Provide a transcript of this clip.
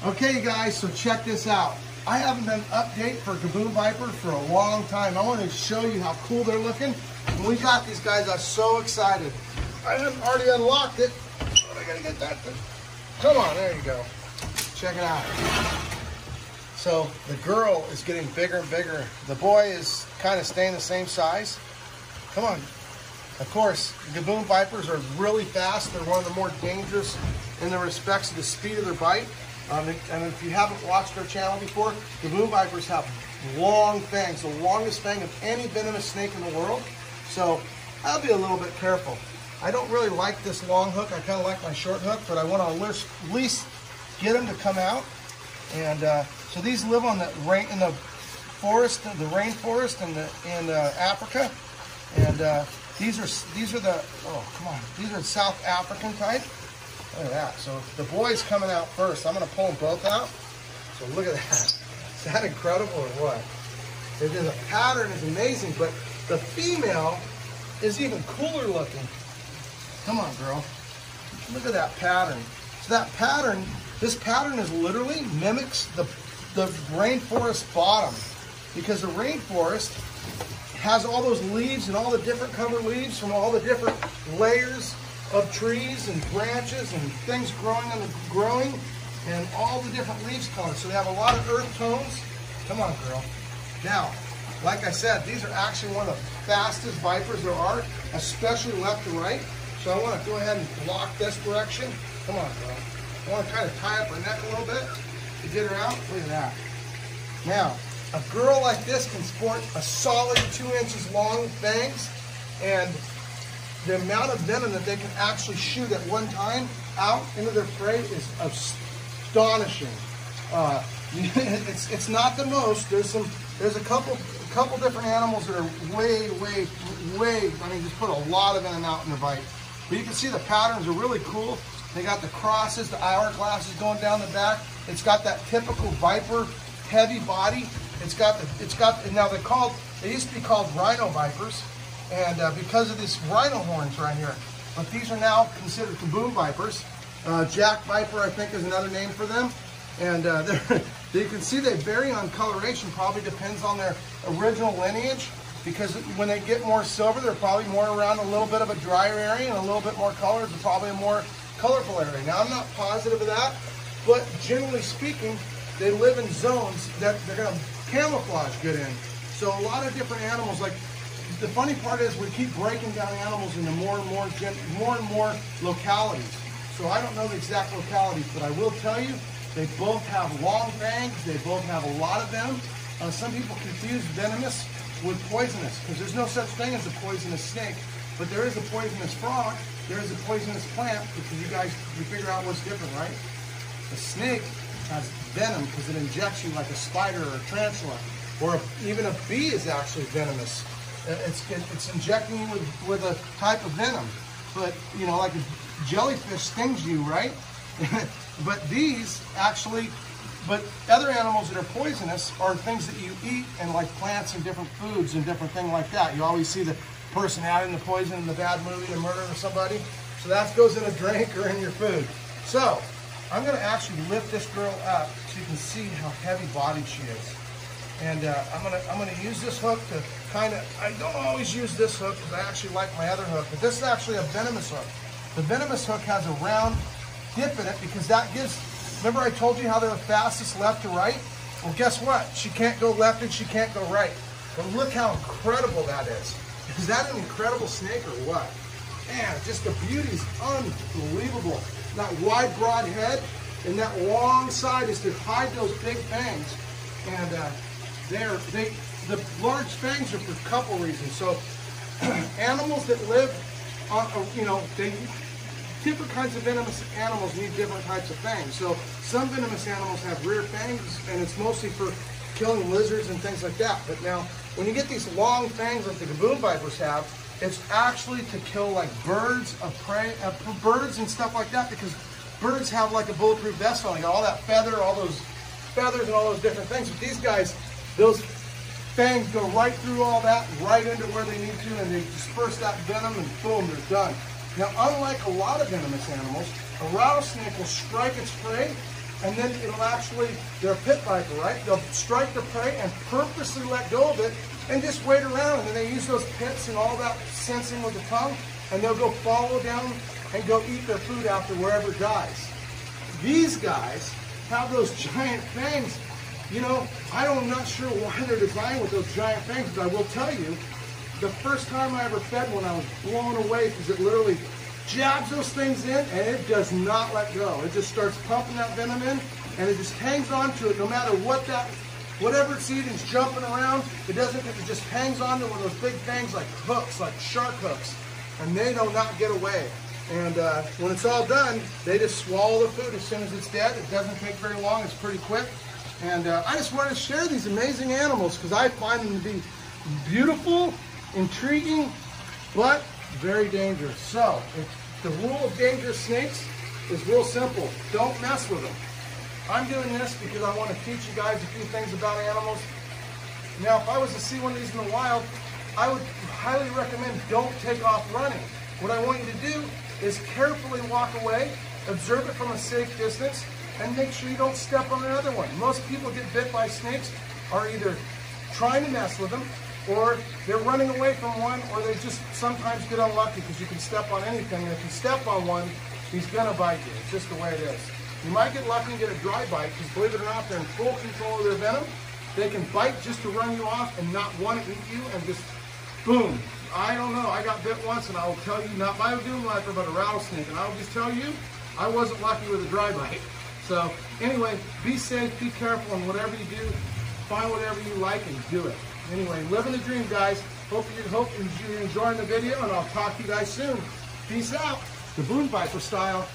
Okay, guys, so check this out. I haven't done an update for Gaboon Viper for a long time. I want to show you how cool they're looking. When we got these guys, I was so excited. I had already unlocked it, but I gotta get that thing. Come on, there you go. Check it out. So the girl is getting bigger and bigger. The boy is kind of staying the same size. Come on. Of course, Gaboon Vipers are really fast. They're one of the more dangerous in the respects of the speed of their bite. And if you haven't watched our channel before, Gaboon Vipers have long fangs, the longest fang of any venomous snake in the world. So I'll be a little bit careful. I don't really like this long hook. I kind of like my short hook, but I want to at least get them to come out. And so these live on the in the forest, the rainforest in Africa. And these are the these are South African type. Look at that. So the boy's coming out first. I'm going to pull them both out. So look at that. Is that incredible or what? The pattern is amazing, but the female is even cooler looking. Come on, girl. Look at that pattern. So that pattern, this pattern is literally mimics the rainforest bottom, because the rainforest has all those leaves and all the different covered leaves from all the different layers of trees and branches and things growing and all the different leaves colors. So they have a lot of earth tones. Come on, girl. Now, like I said, these are actually one of the fastest vipers there are, especially left to right. So I want to go ahead and block this direction. Come on, girl. I want to kind of tie up her neck a little bit to get her out. Look at that. Now, a girl like this can sport a solid 2 inches long fangs, and the amount of venom that they can actually shoot at one time out into their prey is astonishing. It's not the most. There's a couple different animals that are way. I mean, just put a lot of venom out in the bite. But you can see the patterns are really cool. They got the crosses, the hourglasses going down the back. It's got that typical viper heavy body. Now they used to be called rhino vipers, and because of these rhino horns right here. But these are now considered Gaboon Vipers. Jack Viper, I think, is another name for them. And you can see they vary on coloration, probably depends on their original lineage, because when they get more silver, they're probably more around a little bit of a drier area, and a little bit more colors are probably a more colorful area. Now, I'm not positive of that, but generally speaking, they live in zones that they're going to camouflage good in. So a lot of different animals, like, the funny part is we keep breaking down animals into more and more localities. So I don't know the exact localities, but I will tell you, they both have long fangs. They both have a lot of them. Some people confuse venomous with poisonous, because there's no such thing as a poisonous snake, but there is a poisonous frog. There is a poisonous plant, because you figure out what's different, right? The snake has venom because it injects you like a spider or a tarantula, or even a bee is actually venomous. It's injecting you with a type of venom. But, you know, like a jellyfish stings you, right? But other animals that are poisonous are things that you eat, and like plants and different foods and different things like that. You always see the person adding the poison in the bad movie to murder somebody. So that goes in a drink or in your food. So I'm going to actually lift this girl up so you can see how heavy bodied she is. And I'm gonna use this hook to I don't always use this hook because I actually like my other hook, but this is actually a venomous hook. The venomous hook has a round dip in it because that gives, remember I told you how they're the fastest left to right? Well, guess what? She can't go left and she can't go right. But look how incredible that is. Is that an incredible snake or what? Man, just the beauty is unbelievable. That wide, broad head and that long side is to hide those big fangs. And the large fangs are for a couple reasons. So animals that live on, different kinds of venomous animals need different types of fangs. So some venomous animals have rear fangs, and it's mostly for killing lizards and things like that. But now, when you get these long fangs like the Gaboon Vipers have, it's actually to kill like birds of prey, birds and stuff like that, because birds have like a bulletproof vest on. They got all that feather, all those feathers and all those different things. But these guys, those fangs go right through all that, right into where they need to, and they disperse that venom, and boom, they're done. Now, unlike a lot of venomous animals, a rattlesnake will strike its prey and then it'll actually, they're a pit viper, right? They'll strike the prey and purposely let go of it and just wait around. And then they use those pits and all that sensing with the tongue, and they'll go follow down and go eat their food after wherever it dies. These guys have those giant fangs. You know, I'm not sure why they're designed with those giant fangs, but I will tell you, the first time I ever fed one, I was blown away because it literally jabs those things in and it does not let go. It just starts pumping that venom in and it just hangs on to it no matter whatever it's eating is jumping around. It just hangs on to one of those big fangs like hooks, like shark hooks, and they do not get away. And when it's all done, they just swallow the food as soon as it's dead. It doesn't take very long, it's pretty quick. And I just wanted to share these amazing animals because I find them to be beautiful, intriguing, but very dangerous. So, the rule of dangerous snakes is real simple. Don't mess with them. I'm doing this because I want to teach you guys a few things about animals. Now, if I was to see one of these in the wild, I would highly recommend don't take off running. What I want you to do is carefully walk away, observe it from a safe distance, and make sure you don't step on another one. Most people get bit by snakes are either trying to mess with them, or they're running away from one, or they just sometimes get unlucky because you can step on anything, and if you step on one, he's gonna bite you. It's just the way it is. You might get lucky and get a dry bite because, believe it or not, they're in full control of their venom. They can bite just to run you off and not want to eat you, and just boom. I don't know, I got bit once, and I will tell you, not by a doom viper, but a rattlesnake, and I will just tell you, I wasn't lucky with a dry bite. So anyway, be safe, be careful, and whatever you do, find whatever you like and do it. Anyway, living the dream, guys. Hope you're enjoying the video, and I'll talk to you guys soon. Peace out. The Boone Viper style.